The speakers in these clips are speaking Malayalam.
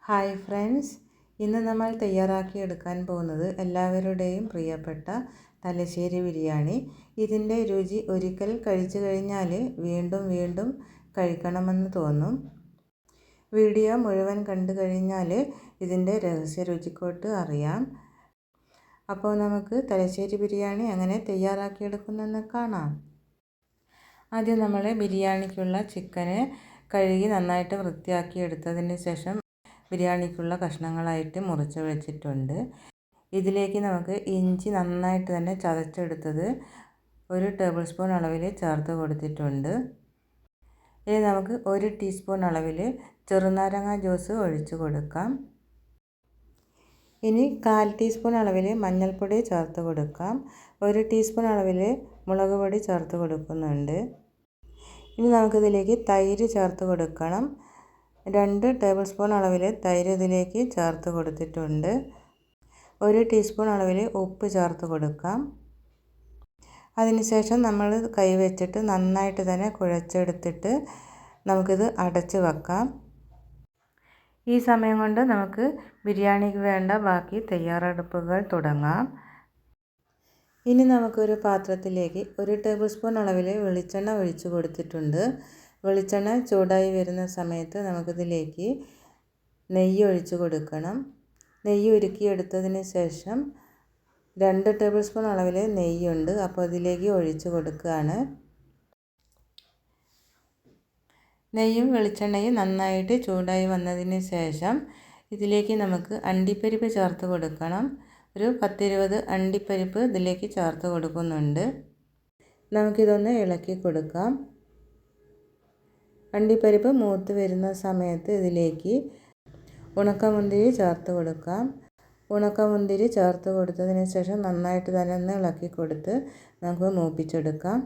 ഹായ് ഫ്രണ്ട്സ്, ഇന്ന് നമ്മൾ തയ്യാറാക്കിയെടുക്കാൻ പോകുന്നത് എല്ലാവരുടെയും പ്രിയപ്പെട്ട തലശ്ശേരി ബിരിയാണി. ഇതിൻ്റെ രുചി ഒരിക്കൽ കഴിച്ചു കഴിഞ്ഞാൽ വീണ്ടും വീണ്ടും കഴിക്കണമെന്ന് തോന്നും. വീഡിയോ മുഴുവൻ കണ്ടു കഴിഞ്ഞാൽ ഇതിൻ്റെ രഹസ്യ രുചിക്കോട്ട് അറിയാം. അപ്പോൾ നമുക്ക് തലശ്ശേരി ബിരിയാണി എങ്ങനെ തയ്യാറാക്കിയെടുക്കുന്നെന്ന് കാണാം. ആദ്യം നമ്മൾ ബിരിയാണിക്കുള്ള ചിക്കന് കഴുകി നന്നായിട്ട് വൃത്തിയാക്കി എടുത്തതിന് ശേഷം ബിരിയാണിക്കുള്ള കഷ്ണങ്ങളായിട്ട് മുറിച്ച് വെച്ചിട്ടുണ്ട്. ഇതിലേക്ക് നമുക്ക് ഇഞ്ചി നന്നായിട്ട് തന്നെ ചതച്ചെടുത്തത് 1 ടേബിൾ സ്പൂൺ അളവിൽ ചേർത്ത് കൊടുത്തിട്ടുണ്ട്. ഇനി നമുക്ക് 1 ടീസ്പൂൺ അളവിൽ ചെറുനാരങ്ങ ജ്യൂസ് ഒഴിച്ച് കൊടുക്കാം. ഇനി 1/4 ടീസ്പൂൺ അളവിൽ മഞ്ഞൾപ്പൊടി ചേർത്ത് കൊടുക്കാം. 1 ടീസ്പൂൺ അളവിൽ മുളക് പൊടി ചേർത്ത് കൊടുക്കുന്നുണ്ട്. ഇനി നമുക്കിതിലേക്ക് തൈര് ചേർത്ത് കൊടുക്കണം. 2 ടേബിൾ സ്പൂൺ അളവിൽ തൈര് ഇതിലേക്ക് ചേർത്ത് കൊടുത്തിട്ടുണ്ട്. 1 ടീസ്പൂൺ അളവിൽ ഉപ്പ് ചേർത്ത് കൊടുക്കാം. അതിനുശേഷം നമ്മൾ കൈ വെച്ചിട്ട് നന്നായിട്ട് തന്നെ കുഴച്ചെടുത്തിട്ട് നമുക്കിത് അടച്ച് വെക്കാം. ഈ സമയം കൊണ്ട് നമുക്ക് ബിരിയാണിക്ക് വേണ്ട ബാക്കി തയ്യാറെടുപ്പുകൾ തുടങ്ങാം. ഇനി നമുക്കൊരു പാത്രത്തിലേക്ക് 1 ടേബിൾ സ്പൂൺ അളവിൽ വെളിച്ചെണ്ണ ഒഴിച്ച് കൊടുത്തിട്ടുണ്ട്. വെളിച്ചെണ്ണ ചൂടായി വരുന്ന സമയത്ത് നമുക്കിതിലേക്ക് നെയ്യ് ഒഴിച്ച് കൊടുക്കണം. നെയ്യ് ഉരുക്കിയെടുത്തതിന് ശേഷം 2 ടേബിൾ സ്പൂൺ അളവിൽ നെയ്യുണ്ട്, അപ്പോൾ അതിലേക്ക് ഒഴിച്ച് കൊടുക്കുകയാണ്. നെയ്യും വെളിച്ചെണ്ണയും നന്നായിട്ട് ചൂടായി വന്നതിന് ശേഷം ഇതിലേക്ക് നമുക്ക് അണ്ടിപ്പരിപ്പ് ചേർത്ത് കൊടുക്കണം. ഒരു 10-20 അണ്ടിപ്പരിപ്പ് ഇതിലേക്ക് ചേർത്ത് കൊടുക്കുന്നുണ്ട്. നമുക്കിതൊന്ന് ഇളക്കി കൊടുക്കാം. അണ്ടിപ്പരിപ്പ് മൂത്ത് വരുന്ന സമയത്ത് ഇതിലേക്ക് ഉണക്കമുന്തിരി ചേർത്ത് കൊടുക്കാം. ഉണക്കമുന്തിരി ചേർത്ത് കൊടുത്തതിന് ശേഷം നന്നായിട്ട് തന്നെ ഒന്ന് ഇളക്കി കൊടുത്ത് നമുക്ക് മൂപ്പിച്ചെടുക്കാം.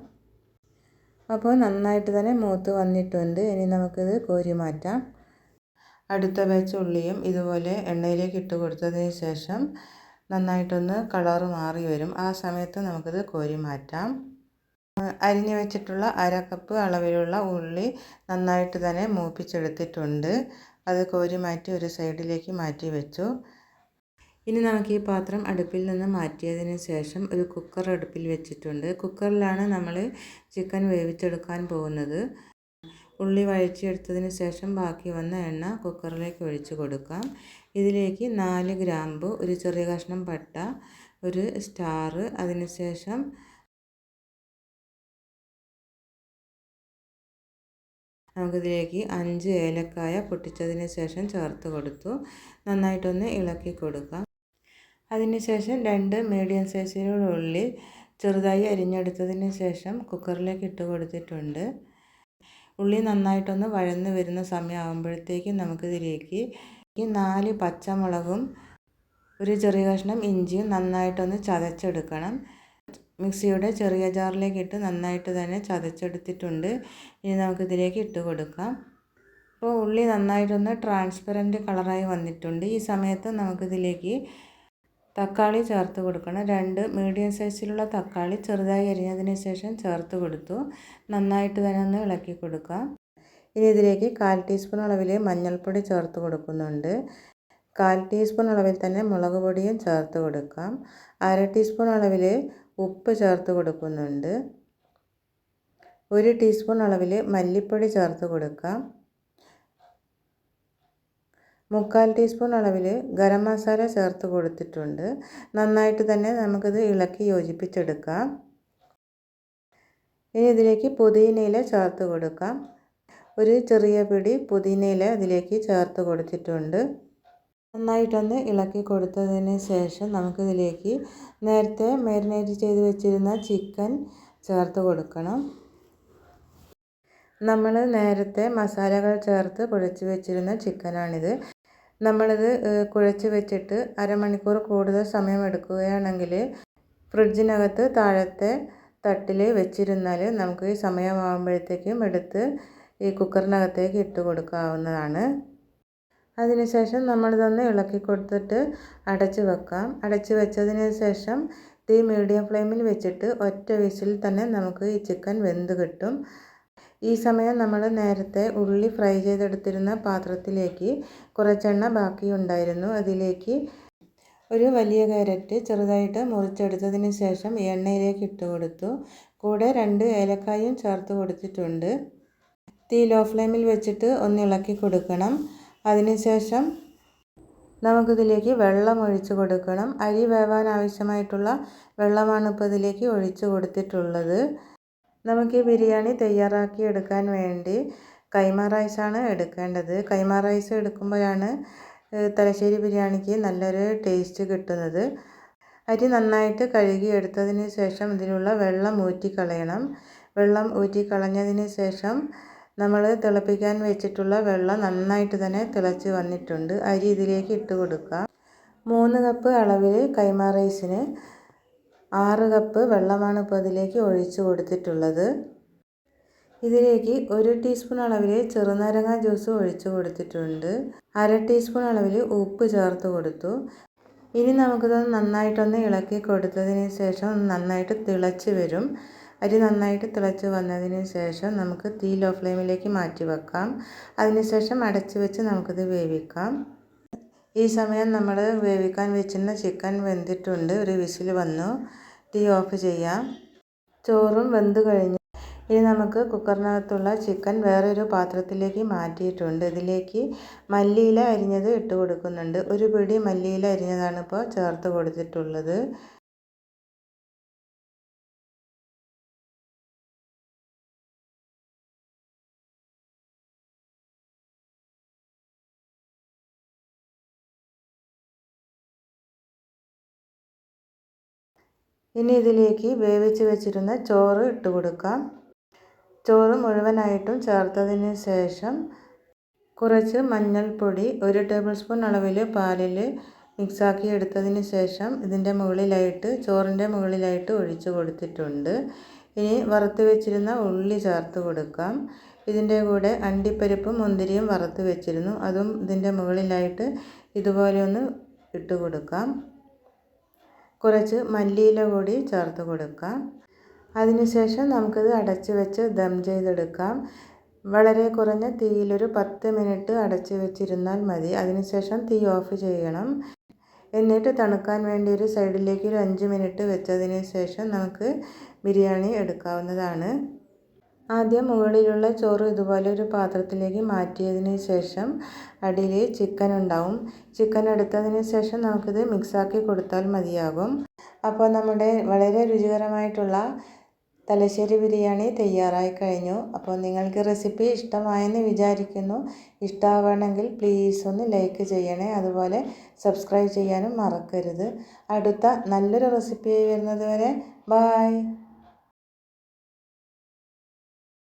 അപ്പോൾ നന്നായിട്ട് തന്നെ മൂത്ത് വന്നിട്ടുണ്ട്. ഇനി നമുക്കിത് കോരി മാറ്റാം. അടുത്ത ബാച്ച് ഉള്ളിയും ഇതുപോലെ എണ്ണയിലേക്ക് ഇട്ട് കൊടുത്തതിന് ശേഷം നന്നായിട്ടൊന്ന് കളറ് മാറി വരും. ആ സമയത്ത് നമുക്കിത് കോരി മാറ്റാം. അരിഞ്ഞു വെച്ചിട്ടുള്ള 1/2 കപ്പ് അളവിലുള്ള ഉള്ളി നന്നായിട്ട് തന്നെ മൂപ്പിച്ചെടുത്തിട്ടുണ്ട്. അത് കോരി മാറ്റി ഒരു സൈഡിലേക്ക് മാറ്റി വെച്ചു. ഇനി നമുക്ക് ഈ പാത്രം അടുപ്പിൽ നിന്ന് മാറ്റിയതിന് ശേഷം ഒരു കുക്കർ അടുപ്പിൽ വെച്ചിട്ടുണ്ട്. കുക്കറിലാണ് നമ്മൾ ചിക്കൻ വേവിച്ചെടുക്കാൻ പോകുന്നത്. ഉള്ളി വഴറ്റിയെടുത്തതിന് ശേഷം ബാക്കി വന്ന എണ്ണ കുക്കറിലേക്ക് ഒഴിച്ച് കൊടുക്കാം. ഇതിലേക്ക് 4 ഗ്രാമ്പു, ഒരു ചെറിയ കഷ്ണം പട്ട, ഒരു സ്റ്റാർ, അതിനുശേഷം നമുക്കിതിലേക്ക് 5 ഏലക്കായ പൊട്ടിച്ചതിന് ശേഷം ചേർത്ത് കൊടുത്തു. നന്നായിട്ടൊന്ന് ഇളക്കി കൊടുക്കാം. അതിനുശേഷം 2 മീഡിയം സൈസിലുള്ള ഉള്ളി ചെറുതായി അരിഞ്ഞെടുത്തതിന് ശേഷം കുക്കറിലേക്ക് ഇട്ട് കൊടുത്തിട്ടുണ്ട്. ഉള്ളി നന്നായിട്ടൊന്ന് വഴന്ന് വരുന്ന സമയമാകുമ്പോഴത്തേക്കും നമുക്കിതിലേക്ക് 4 പച്ചമുളകും ഒരു ചെറിയ കഷ്ണം ഇഞ്ചിയും നന്നായിട്ടൊന്ന് ചതച്ചെടുക്കണം. മിക്സിയുടെ ചെറിയ ജാറിലേക്ക് ഇട്ട് നന്നായിട്ട് തന്നെ ചതച്ചെടുത്തിട്ടുണ്ട്. ഇനി നമുക്കിതിലേക്ക് ഇട്ട് കൊടുക്കാം. അപ്പോൾ ഉള്ളി നന്നായിട്ടൊന്ന് ട്രാൻസ്പെറൻറ്റ് കളറായി വന്നിട്ടുണ്ട്. ഈ സമയത്ത് നമുക്കിതിലേക്ക് തക്കാളി ചേർത്ത് കൊടുക്കണം. 2 മീഡിയം സൈസിലുള്ള തക്കാളി ചെറുതായി അരിഞ്ഞതിന് ശേഷം ചേർത്ത് കൊടുത്തു. നന്നായിട്ട് തന്നെ ഒന്ന് ഇളക്കി കൊടുക്കാം. ഇനി ഇതിലേക്ക് 1/4 ടീസ്പൂൺ അളവിൽ മഞ്ഞൾപ്പൊടി ചേർത്ത് കൊടുക്കുന്നുണ്ട്. 1/4 ടീസ്പൂൺ അളവിൽ തന്നെ മുളക് പൊടിയും ചേർത്ത് കൊടുക്കാം. 1/2 ടീസ്പൂൺ അളവിൽ ഉപ്പ് ചേർത്ത് കൊടുക്കുന്നുണ്ട്. 1 ടീസ്പൂൺ അളവിൽ മല്ലിപ്പൊടി ചേർത്ത് കൊടുക്കാം. 3/4 ടീസ്പൂൺ അളവിൽ ഗരം മസാല ചേർത്ത് കൊടുത്തിട്ടുണ്ട്. നന്നായിട്ട് തന്നെ നമുക്കിത് ഇളക്കി യോജിപ്പിച്ചെടുക്കാം. ഇനി ഇതിലേക്ക് പുതിനയില ചേർത്ത് കൊടുക്കാം. ഒരു ചെറിയ പിടി പുതിനയില ഇതിലേക്ക് ചേർത്ത് കൊടുത്തിട്ടുണ്ട്. നന്നായിട്ടൊന്ന് ഇളക്കി കൊടുത്തതിന് ശേഷം നമുക്കിതിലേക്ക് നേരത്തെ മാരിനേറ്റ് ചെയ്ത് വെച്ചിരുന്ന ചിക്കൻ ചേർത്ത് കൊടുക്കണം. നമ്മൾ നേരത്തെ മസാലകൾ ചേർത്ത് കുഴച്ച് വെച്ചിരുന്ന ചിക്കനാണിത്. നമ്മളിത് കുഴച്ച് വെച്ചിട്ട് അരമണിക്കൂർ കൂടുതൽ സമയം എടുക്കുകയാണെങ്കിൽ ഫ്രിഡ്ജിനകത്ത് താഴത്തെ തട്ടിൽ വെച്ചിരുന്നാൽ നമുക്ക് ഈ സമയമാകുമ്പോഴത്തേക്കും എടുത്ത് ഈ കുക്കറിനകത്തേക്ക് ഇട്ട് കൊടുക്കാവുന്നതാണ്. അതിനുശേഷം നമ്മളിതൊന്ന് ഇളക്കി കൊടുത്തിട്ട് അടച്ച് വെക്കാം. അടച്ച് വെച്ചതിന് ശേഷം തീ മീഡിയം ഫ്ലെയിമിൽ വെച്ചിട്ട് ഒറ്റ വിസിൽ തന്നെ നമുക്ക് ഈ ചിക്കൻ വെന്ത് കിട്ടും. ഈ സമയം നമ്മൾ നേരത്തെ ഉള്ളി ഫ്രൈ ചെയ്തെടുത്തിരുന്ന പാത്രത്തിലേക്ക് കുറച്ചെണ്ണ ബാക്കിയുണ്ടായിരുന്നു. അതിലേക്ക് ഒരു വലിയ ക്യാരറ്റ് ചെറുതായിട്ട് മുറിച്ചെടുത്തതിന് ശേഷം എണ്ണയിലേക്ക് ഇട്ട് കൊടുത്തു. കൂടെ 2 ഏലക്കായും ചേർത്ത് കൊടുത്തിട്ടുണ്ട്. തീ ലോ ഫ്ലെയിമിൽ വെച്ചിട്ട് ഒന്ന് ഇളക്കി കൊടുക്കണം. അതിനുശേഷം നമുക്കിതിലേക്ക് വെള്ളം ഒഴിച്ച് കൊടുക്കണം. അരി വേവാൻ ആവശ്യമായിട്ടുള്ള വെള്ളമാണ് ഇപ്പോൾ ഇതിലേക്ക് ഒഴിച്ച് കൊടുത്തിട്ടുള്ളത്. നമുക്ക് ഈ ബിരിയാണി തയ്യാറാക്കി എടുക്കാൻ വേണ്ടി കൈമ റൈസാണ് എടുക്കേണ്ടത്. കൈമ റൈസ് എടുക്കുമ്പോഴാണ് തലശ്ശേരി ബിരിയാണിക്ക് നല്ലൊരു ടേസ്റ്റ് കിട്ടുന്നത്. അരി നന്നായിട്ട് കഴുകി എടുത്തതിന് ശേഷം ഇതിലുള്ള വെള്ളം ഊറ്റിക്കളയണം. വെള്ളം ഊറ്റിക്കളഞ്ഞതിന് ശേഷം നമ്മൾ തിളപ്പിക്കാൻ വെച്ചിട്ടുള്ള വെള്ളം നന്നായിട്ട് തന്നെ തിളച്ച് വന്നിട്ടുണ്ട്. അരി ഇതിലേക്ക് ഇട്ട് കൊടുക്കാം. 3 കപ്പ് അളവിൽ കൈമ റൈസിന് 6 കപ്പ് വെള്ളമാണ് ഇപ്പോൾ ഇതിലേക്ക് ഒഴിച്ച് കൊടുത്തിട്ടുള്ളത്. ഇതിലേക്ക് 1 ടീസ്പൂൺ അളവിൽ ചെറുനാരങ്ങ ജ്യൂസ് ഒഴിച്ച് കൊടുത്തിട്ടുണ്ട്. 1/2 ടീസ്പൂൺ അളവിൽ ഉപ്പ് ചേർത്ത് കൊടുത്തു. ഇനി നമുക്കിത് നന്നായിട്ടൊന്ന് ഇളക്കി കൊടുത്തതിന് ശേഷം നന്നായിട്ട് തിളച്ച് വരും. അരി നന്നായിട്ട് തിളച്ച് വന്നതിന് ശേഷം നമുക്ക് തീ ലോ ഫ്ലെയിമിലേക്ക് മാറ്റി വെക്കാം. അതിനുശേഷം അടച്ച് വെച്ച് നമുക്കിത് വേവിക്കാം. ഈ സമയം നമ്മൾ വേവിക്കാൻ വെച്ചിരുന്ന ചിക്കൻ വെന്തിട്ടുണ്ട്. ഒരു വിസിൽ വന്നു. തീ ഓഫ് ചെയ്യാം. ചോറും വെന്ത് കഴിഞ്ഞു. ഇനി നമുക്ക് കുക്കറിനകത്തുള്ള ചിക്കൻ വേറൊരു പാത്രത്തിലേക്ക് മാറ്റിയിട്ടുണ്ട്. ഇതിലേക്ക് മല്ലിയില അരിഞ്ഞത് ഇട്ട് കൊടുക്കുന്നുണ്ട്. ഒരു പിടി മല്ലിയില അരിഞ്ഞതാണ് ഇപ്പോൾ ചേർത്ത് കൊടുത്തിട്ടുള്ളത്. ഇനി ഇതിലേക്ക് വേവിച്ച് വെച്ചിരുന്ന ചോറ് ഇട്ട് കൊടുക്കാം. ചോറ് മുഴുവനായിട്ടും ചേർത്തതിന് ശേഷം കുറച്ച് മഞ്ഞൾപ്പൊടി 1 ടേബിൾ സ്പൂൺ അളവിൽ പാലിൽ മിക്സാക്കി എടുത്തതിന് ശേഷം ഇതിൻ്റെ മുകളിലായിട്ട് ചോറിൻ്റെ മുകളിലായിട്ട് ഒഴിച്ച് കൊടുത്തിട്ടുണ്ട്. ഇനി വറുത്ത് വെച്ചിരുന്ന ഉള്ളി ചേർത്ത് കൊടുക്കാം. ഇതിൻ്റെ കൂടെ അണ്ടിപ്പരിപ്പും മുന്തിരിയും വറുത്ത് വെച്ചിരുന്നു. അതും ഇതിൻ്റെ മുകളിലായിട്ട് ഇതുപോലെ ഒന്ന് ഇട്ട് കൊടുക്കാം. കുറച്ച് മല്ലിയില കൂടി ചേർത്ത് കൊടുക്കാം. അതിനുശേഷം നമുക്കിത് അടച്ച് വെച്ച് ദം ചെയ്തെടുക്കാം. വളരെ കുറഞ്ഞ തീയിലൊരു 10 മിനിറ്റ് അടച്ച് വെച്ചിരുന്നാൽ മതി. അതിനുശേഷം തീ ഓഫ് ചെയ്യണം. എന്നിട്ട് തണുക്കാൻ വേണ്ടി ഒരു സൈഡിലേക്ക് ഒരു 5 മിനിറ്റ് വെച്ചതിന് ശേഷം നമുക്ക് ബിരിയാണി എടുക്കാവുന്നതാണ്. ആദ്യം മുകളിലുള്ള ചോറ് ഇതുപോലെ ഒരു പാത്രത്തിലേക്ക് മാറ്റിയതിന് ശേഷം അടിയിൽ ചിക്കൻ ഉണ്ടാവും. ചിക്കൻ എടുത്തതിന് ശേഷം നമുക്കിത് മിക്സാക്കി കൊടുത്താൽ മതിയാകും. അപ്പോൾ നമ്മുടെ വളരെ രുചികരമായിട്ടുള്ള തലശ്ശേരി ബിരിയാണി തയ്യാറായി കഴിഞ്ഞു. അപ്പോൾ നിങ്ങൾക്ക് റെസിപ്പി ഇഷ്ടമായെന്ന് വിചാരിക്കുന്നു. ഇഷ്ടമാവണമെങ്കിൽ പ്ലീസ് ഒന്ന് ലൈക്ക് ചെയ്യണേ. അതുപോലെ സബ്സ്ക്രൈബ് ചെയ്യാനും മറക്കരുത്. അടുത്ത നല്ലൊരു റെസിപ്പി വരുന്നത് വരെ ബൈ.